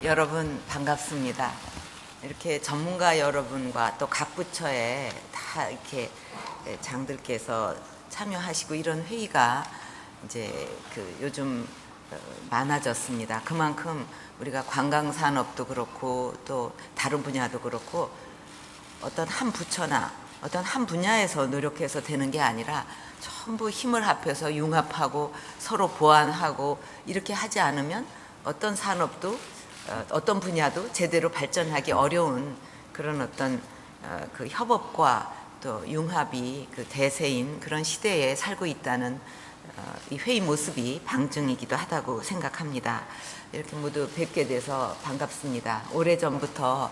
여러분 반갑습니다. 이렇게 전문가 여러분과 또 각 부처에 다 이렇게 장들께서 참여하시고 이런 회의가 이제 요즘 많아졌습니다. 그만큼 우리가 관광 산업도 그렇고 또 다른 분야도 그렇고 어떤 한 부처나 어떤 한 분야에서 노력해서 되는 게 아니라 전부 힘을 합해서 융합하고 서로 보완하고 이렇게 하지 않으면 어떤 산업도 어떤 분야도 제대로 발전하기 어려운 그런 어떤 그 협업과 또 융합이 그 대세인 그런 시대에 살고 있다는 이 회의 모습이 방증이기도 하다고 생각합니다. 이렇게 모두 뵙게 돼서 반갑습니다. 오래전부터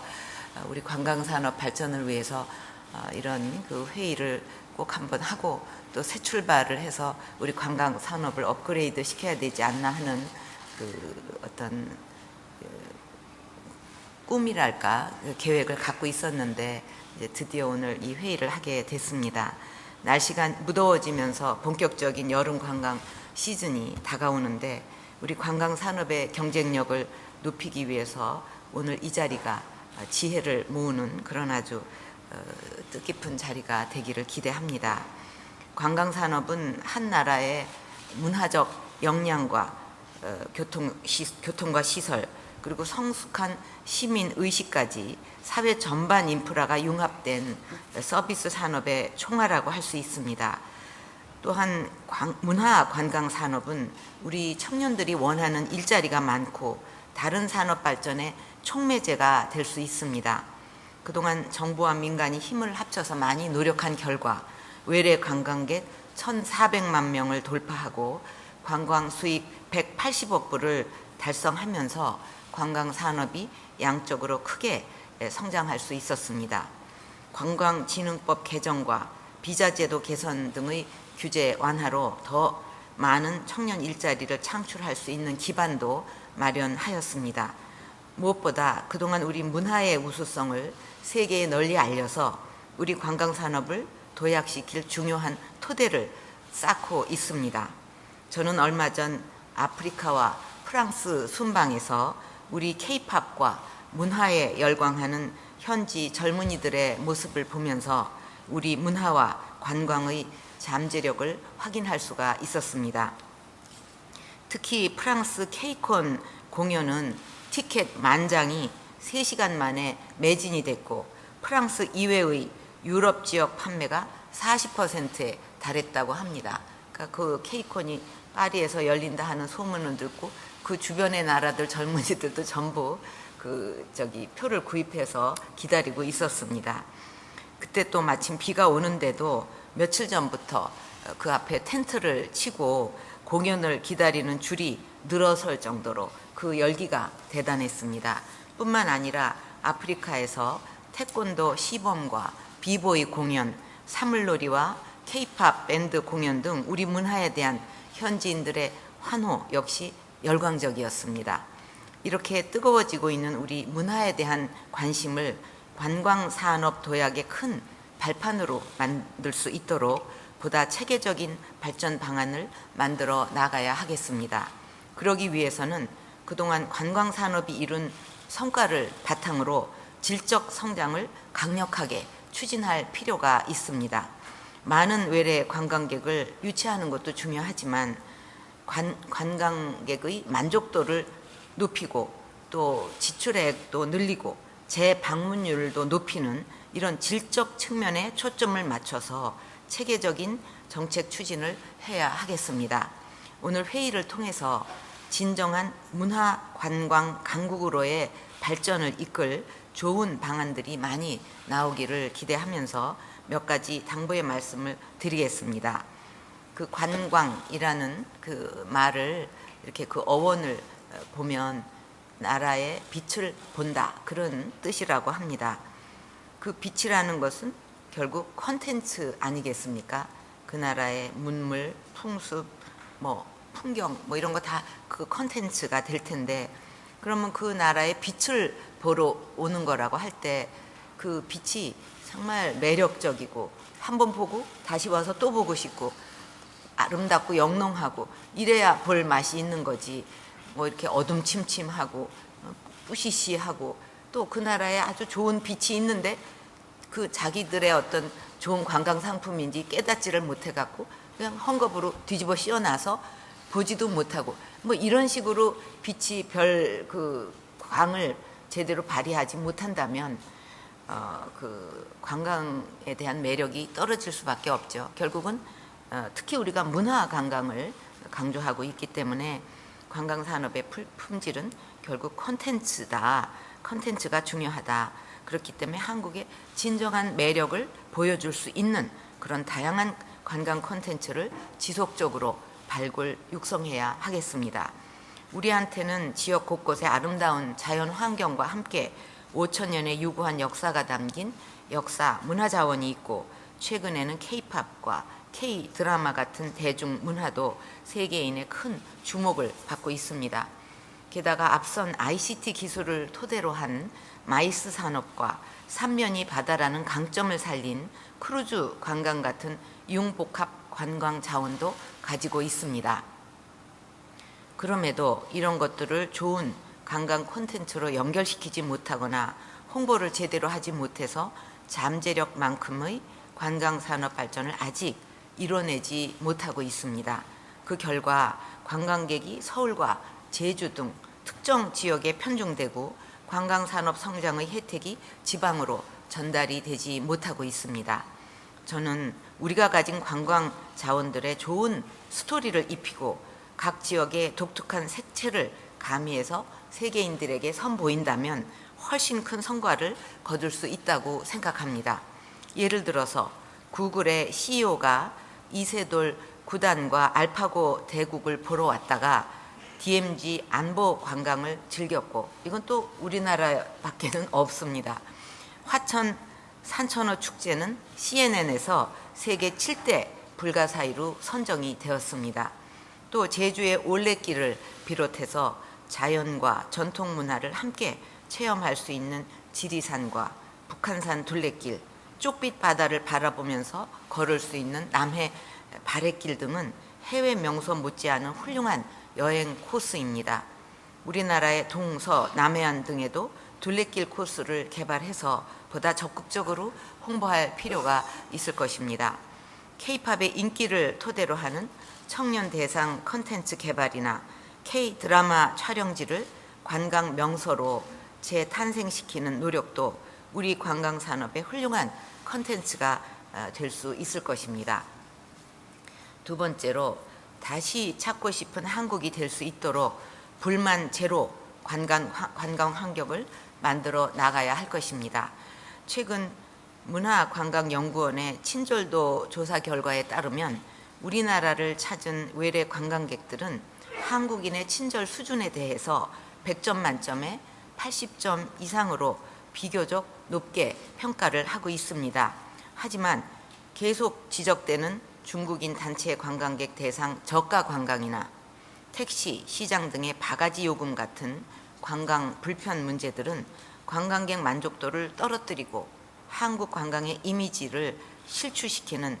우리 관광산업 발전을 위해서 이런 그 회의를 꼭 한번 하고 또 새 출발을 해서 우리 관광산업을 업그레이드 시켜야 되지 않나 하는 그 어떤 꿈이랄까 계획을 갖고 있었는데 이제 드디어 오늘 이 회의를 하게 됐습니다. 날씨가 무더워지면서 본격적인 여름 관광 시즌이 다가오는데 우리 관광 산업의 경쟁력을 높이기 위해서 오늘 이 자리가 지혜를 모으는 그런 아주 뜻깊은 자리가 되기를 기대합니다. 관광 산업은 한 나라의 문화적 역량과 교통과 시설 그리고 성숙한 시민 의식까지 사회 전반 인프라가 융합된 서비스 산업의 총화라고 할 수 있습니다. 또한 문화 관광 산업은 우리 청년들이 원하는 일자리가 많고 다른 산업 발전의 촉매제가 될 수 있습니다. 그동안 정부와 민간이 힘을 합쳐서 많이 노력한 결과 외래 관광객 1,400만 명을 돌파하고 관광 수익 180억 불을 달성하면서 관광산업이 양적으로 크게 성장할 수 있었습니다. 관광진흥법 개정과 비자제도 개선 등의 규제 완화로 더 많은 청년 일자리를 창출할 수 있는 기반도 마련하였습니다. 무엇보다 그동안 우리 문화의 우수성을 세계에 널리 알려서 우리 관광산업을 도약시킬 중요한 토대를 쌓고 있습니다. 저는 얼마 전 아프리카와 프랑스 순방에서 우리 K-팝과 문화에 열광하는 현지 젊은이들의 모습을 보면서 우리 문화와 관광의 잠재력을 확인할 수가 있었습니다. 특히 프랑스 K-콘 공연은 티켓 만장이 3시간 만에 매진이 됐고 프랑스 이외의 유럽 지역 판매가 40%에 달했다고 합니다. 그러니까 그 K-콘이 파리에서 열린다 하는 소문을 듣고 그 주변의 나라들 젊은이들도 전부 표를 구입해서 기다리고 있었습니다. 그때 또 마침 비가 오는데도 며칠 전부터 그 앞에 텐트를 치고 공연을 기다리는 줄이 늘어설 정도로 그 열기가 대단했습니다. 뿐만 아니라 아프리카에서 태권도 시범과 비보이 공연, 사물놀이와 K-팝 밴드 공연 등 우리 문화에 대한 현지인들의 환호 역시 열광적이었습니다. 이렇게 뜨거워지고 있는 우리 문화에 대한 관심을 관광산업 도약의 큰 발판으로 만들 수 있도록 보다 체계적인 발전 방안을 만들어 나가야 하겠습니다. 그러기 위해서는 그동안 관광산업이 이룬 성과를 바탕으로 질적 성장을 강력하게 추진할 필요가 있습니다. 많은 외래 관광객을 유치하는 것도 중요하지만 관광객의 만족도를 높이고 또 지출액도 늘리고 재방문율도 높이는 이런 질적 측면에 초점을 맞춰서 체계적인 정책 추진을 해야 하겠습니다. 오늘 회의를 통해서 진정한 문화 관광 강국으로의 발전을 이끌 좋은 방안들이 많이 나오기를 기대하면서 몇 가지 당부의 말씀을 드리겠습니다. 그 관광이라는 그 말을 이렇게 그 어원을 보면 나라의 빛을 본다 그런 뜻이라고 합니다. 그 빛이라는 것은 결국 콘텐츠 아니겠습니까? 그 나라의 문물, 풍습, 풍경 이런 거 다 그 콘텐츠가 될 텐데 그러면 그 나라의 빛을 보러 오는 거라고 할 때 그 빛이 정말 매력적이고 한번 보고 다시 와서 또 보고 싶고 아름답고 영롱하고 이래야 볼 맛이 있는 거지 이렇게 어둠침침하고 뿌시시하고 또 그 나라에 아주 좋은 빛이 있는데 그 자기들의 어떤 좋은 관광 상품인지 깨닫지를 못해 갖고 그냥 헝겊으로 뒤집어 씌워놔서 보지도 못하고 뭐 이런 식으로 빛이 별 그 광을 제대로 발휘하지 못한다면 그 관광에 대한 매력이 떨어질 수밖에 없죠. 결국은 특히 우리가 문화 관광을 강조하고 있기 때문에 관광 산업의 품질은 결국 콘텐츠다. 콘텐츠가 중요하다. 그렇기 때문에 한국의 진정한 매력을 보여줄 수 있는 그런 다양한 관광 콘텐츠를 지속적으로 발굴, 육성해야 하겠습니다. 우리한테는 지역 곳곳의 아름다운 자연 환경과 함께 5,000년의 유구한 역사가 담긴 역사, 문화 자원이 있고 최근에는 K-팝과 K-드라마 같은 대중문화도 세계인의 큰 주목을 받고 있습니다. 게다가 앞선 ICT 기술을 토대로 한 마이스 산업과 삼면이 바다라는 강점을 살린 크루즈 관광 같은 융복합 관광 자원도 가지고 있습니다. 그럼에도 이런 것들을 좋은 관광 콘텐츠로 연결시키지 못하거나 홍보를 제대로 하지 못해서 잠재력만큼의 관광 산업 발전을 아직 이뤄내지 못하고 있습니다. 그 결과 관광객이 서울과 제주 등 특정 지역에 편중되고 관광산업 성장의 혜택이 지방으로 전달이 되지 못하고 있습니다. 저는 우리가 가진 관광 자원들의 좋은 스토리를 입히고 각 지역의 독특한 색채를 가미해서 세계인들에게 선보인다면 훨씬 큰 성과를 거둘 수 있다고 생각합니다. 예를 들어서 구글의 CEO가 이세돌 구단과 알파고 대국을 보러 왔다가 DMZ 안보 관광을 즐겼고, 이건 또 우리나라밖에는 없습니다. 화천 산천어 축제는 CNN에서 세계 7대 불가사의로 선정이 되었습니다. 또 제주의 올레길을 비롯해서 자연과 전통 문화를 함께 체험할 수 있는 지리산과 북한산 둘레길, 쪽빛 바다를 바라보면서 걸을 수 있는 남해 바랫길 등은 해외 명소 못지않은 훌륭한 여행 코스입니다. 우리나라의 동서, 남해안 등에도 둘레길 코스를 개발해서 보다 적극적으로 홍보할 필요가 있을 것입니다. K-팝의 인기를 토대로 하는 청년 대상 컨텐츠 개발이나 K-드라마 촬영지를 관광 명소로 재탄생시키는 노력도 우리 관광산업의 훌륭한 컨텐츠가 될 수 있을 것입니다. 두 번째로 다시 찾고 싶은 한국이 될 수 있도록 불만 제로 관광 환경을 만들어 나가야 할 것입니다. 최근 문화관광연구원의 친절도 조사 결과에 따르면 우리나라를 찾은 외래 관광객들은 한국인의 친절 수준에 대해서 100점 만점에 80점 이상으로 비교적 높게 평가를 하고 있습니다. 하지만 계속 지적되는 중국인 단체 관광객 대상 저가 관광이나 택시, 시장 등의 바가지 요금 같은 관광 불편 문제들은 관광객 만족도를 떨어뜨리고 한국 관광의 이미지를 실추시키는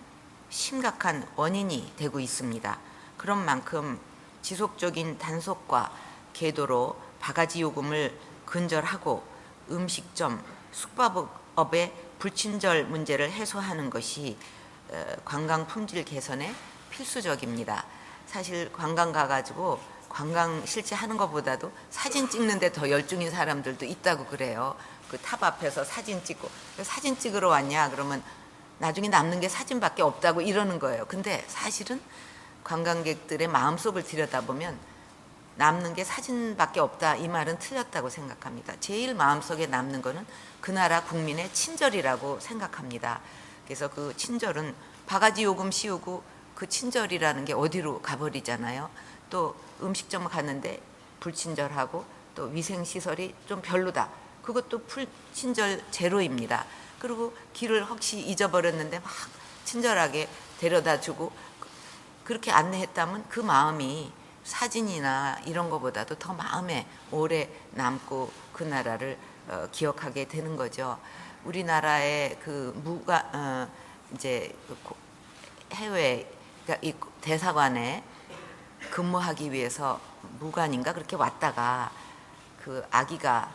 심각한 원인이 되고 있습니다. 그런 만큼 지속적인 단속과 계도로 바가지 요금을 근절하고 음식점, 숙박업의 불친절 문제를 해소하는 것이 관광 품질 개선에 필수적입니다. 사실 관광 가가지고 관광 실제 하는 것보다도 사진 찍는데 더 열중인 사람들도 있다고 그래요. 그 탑 앞에서 사진 찍고, 사진 찍으러 왔냐 그러면 나중에 남는 게 사진밖에 없다고 이러는 거예요. 근데 사실은 관광객들의 마음속을 들여다보면 남는 게 사진밖에 없다, 이 말은 틀렸다고 생각합니다. 제일 마음속에 남는 거는 그 나라 국민의 친절이라고 생각합니다. 그래서 그 친절은 바가지 요금 씌우고 그 친절이라는 게 어디로 가버리잖아요. 또 음식점 갔는데 불친절하고 또 위생시설이 좀 별로다, 그것도 불친절 제로입니다. 그리고 길을 혹시 잊어버렸는데 막 친절하게 데려다주고 그렇게 안내했다면 그 마음이 사진이나 이런 것보다도 더 마음에 오래 남고 그 나라를 기억하게 되는 거죠. 우리나라의 그 이제 해외, 그러니까 이 대사관에 근무하기 위해서 무관인가 그렇게 왔다가 그 아기가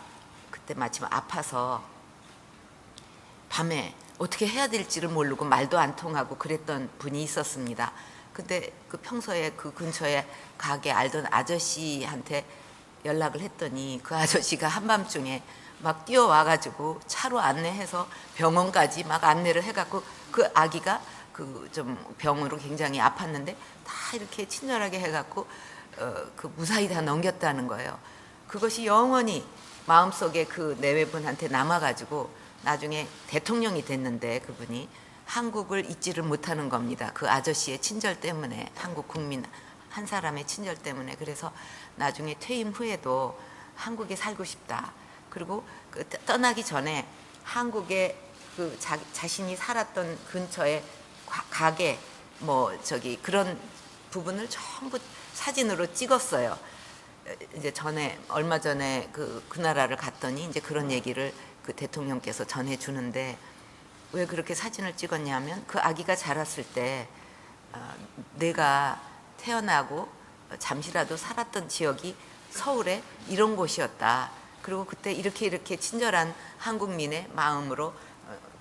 그때 마침 아파서 밤에 어떻게 해야 될지를 모르고 말도 안 통하고 그랬던 분이 있었습니다. 근데 그 평소에 그 근처에 가게 알던 아저씨한테 연락을 했더니 그 아저씨가 한밤중에 막 뛰어와가지고 차로 안내해서 병원까지 막 안내를 해갖고 그 아기가 그 좀 병으로 굉장히 아팠는데 다 이렇게 친절하게 해갖고 그 무사히 다 넘겼다는 거예요. 그것이 영원히 마음속에 그 내외분한테 남아가지고 나중에 대통령이 됐는데 그분이 한국을 잊지를 못하는 겁니다. 그 아저씨의 친절 때문에, 한국 국민 한 사람의 친절 때문에. 그래서 나중에 퇴임 후에도 한국에 살고 싶다. 그리고 그 떠나기 전에 한국에 그 자신이 살았던 근처에 가게 뭐 저기 그런 부분을 전부 사진으로 찍었어요. 이제 얼마 전에 그 나라를 갔더니 이제 그런 얘기를 그 대통령께서 전해 주는데, 왜 그렇게 사진을 찍었냐면 그 아기가 자랐을 때 내가 태어나고 잠시라도 살았던 지역이 서울에 이런 곳이었다. 그리고 그때 이렇게 친절한 한국민의 마음으로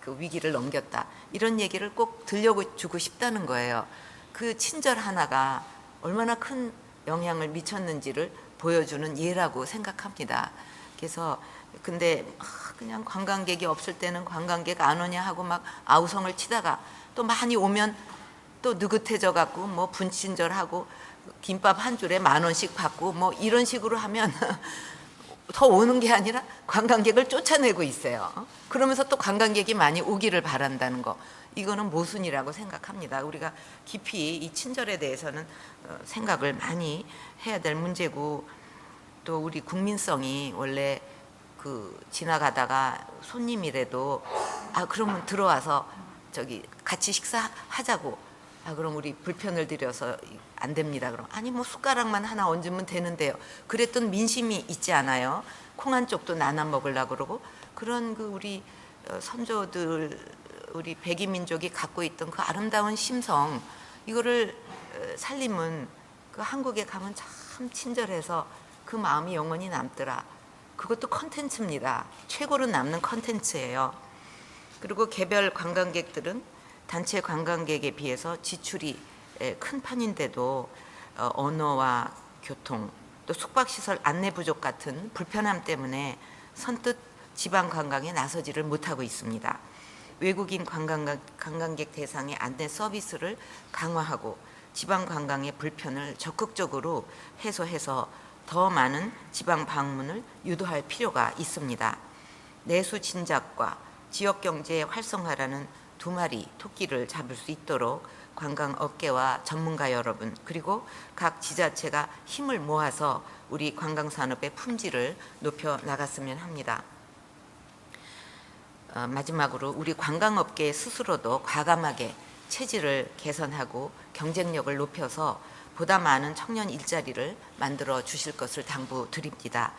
그 위기를 넘겼다. 이런 얘기를 꼭 들려주고 싶다는 거예요. 그 친절 하나가 얼마나 큰 영향을 미쳤는지를 보여주는 예라고 생각합니다. 그래서 근데 그냥 관광객이 없을 때는 관광객 안 오냐 하고 막 아우성을 치다가 또 많이 오면 또 느긋해져 갖고 뭐 분친절하고 김밥 한 줄에 10,000원씩 받고 뭐 이런 식으로 하면 더 오는 게 아니라 관광객을 쫓아내고 있어요. 그러면서 또 관광객이 많이 오기를 바란다는 거, 이거는 모순이라고 생각합니다. 우리가 깊이 이 친절에 대해서는 생각을 많이 해야 될 문제고, 또 우리 국민성이 원래 그 지나가다가 손님이라도 그러면 들어와서 저기 같이 식사하자고, 그럼 우리 불편을 드려서 안 됩니다. 그럼 아니 뭐 숟가락만 하나 얹으면 되는데요. 그랬던 민심이 있지 않아요? 콩 한 쪽도 나눠 먹으려고 그러고. 그런 그 우리 선조들, 우리 백이민족이 갖고 있던 그 아름다운 심성, 이거를 살림은 그 한국에 가면 참 친절해서 그 마음이 영원히 남더라. 그것도 컨텐츠입니다. 최고로 남는 컨텐츠예요. 그리고 개별 관광객들은 단체 관광객에 비해서 지출이 큰 편인데도 언어와 교통, 또 숙박시설 안내 부족 같은 불편함 때문에 선뜻 지방 관광에 나서지를 못하고 있습니다. 외국인 관광객 대상의 안내 서비스를 강화하고 지방 관광의 불편을 적극적으로 해소해서 더 많은 지방 방문을 유도할 필요가 있습니다. 내수 진작과 지역 경제의 활성화라는 두 마리 토끼를 잡을 수 있도록 관광업계와 전문가 여러분, 그리고 각 지자체가 힘을 모아서 우리 관광산업의 품질을 높여 나갔으면 합니다. 마지막으로 우리 관광업계 스스로도 과감하게 체질을 개선하고 경쟁력을 높여서 보다 많은 청년 일자리를 만들어 주실 것을 당부드립니다.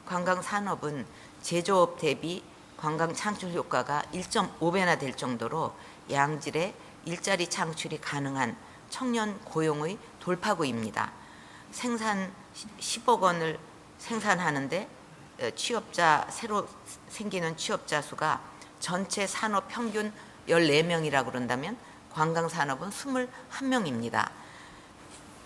관광산업은 제조업 대비 관광 창출 효과가 1.5배나 될 정도로 양질의 일자리 창출이 가능한 청년 고용의 돌파구입니다. 생산 10억 원을 생산하는데 새로 생기는 취업자 수가 전체 산업 평균 14명이라고 그런다면 관광산업은 21명입니다.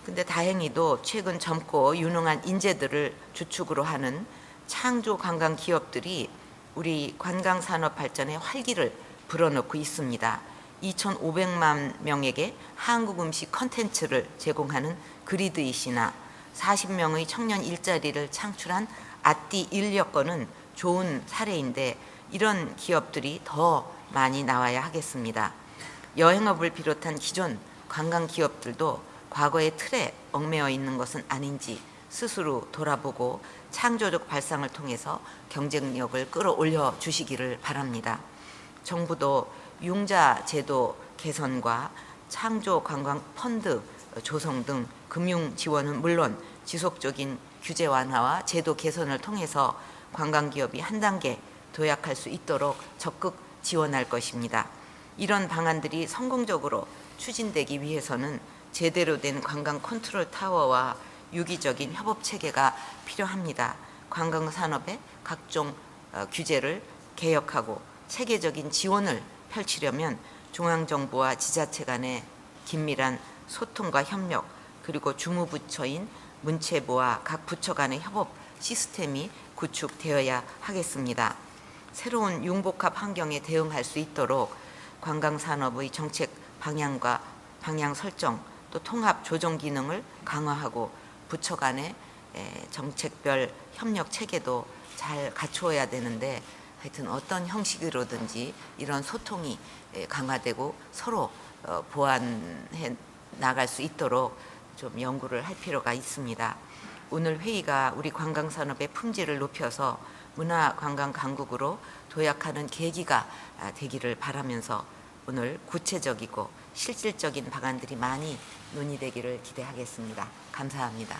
근데 다행히도 최근 젊고 유능한 인재들을 주축으로 하는 창조 관광 기업들이 우리 관광산업 발전에 활기를 불어넣고 있습니다. 2,500만 명에게 한국 음식 컨텐츠를 제공하는 그리드잇이나 40명의 청년 일자리를 창출한 아띠 인력거는 좋은 사례인데, 이런 기업들이 더 많이 나와야 하겠습니다. 여행업을 비롯한 기존 관광 기업들도 과거의 틀에 얽매여 있는 것은 아닌지 스스로 돌아보고 창조적 발상을 통해서 경쟁력을 끌어올려 주시기를 바랍니다. 정부도 융자 제도 개선과 창조 관광 펀드 조성 등 금융 지원은 물론 지속적인 규제 완화와 제도 개선을 통해서 관광기업이 한 단계 도약할 수 있도록 적극 지원할 것입니다. 이런 방안들이 성공적으로 추진되기 위해서는 제대로 된 관광 컨트롤 타워와 유기적인 협업 체계가 필요합니다. 관광산업의 각종 규제를 개혁하고 체계적인 지원을 펼치려면 중앙정부와 지자체 간의 긴밀한 소통과 협력, 그리고 주무부처인 문체부와 각 부처 간의 협업 시스템이 구축되어야 하겠습니다. 새로운 융복합 환경에 대응할 수 있도록 관광산업의 정책 방향과 방향 설정, 또 통합 조정 기능을 강화하고 부처 간의 정책별 협력 체계도 잘 갖추어야 되는데, 하여튼 어떤 형식으로든지 이런 소통이 강화되고 서로 보완해 나갈 수 있도록 좀 연구를 할 필요가 있습니다. 오늘 회의가 우리 관광산업의 품질을 높여서 문화관광 강국으로 도약하는 계기가 되기를 바라면서 오늘 구체적이고 실질적인 방안들이 많이 논의되기를 기대하겠습니다. 감사합니다.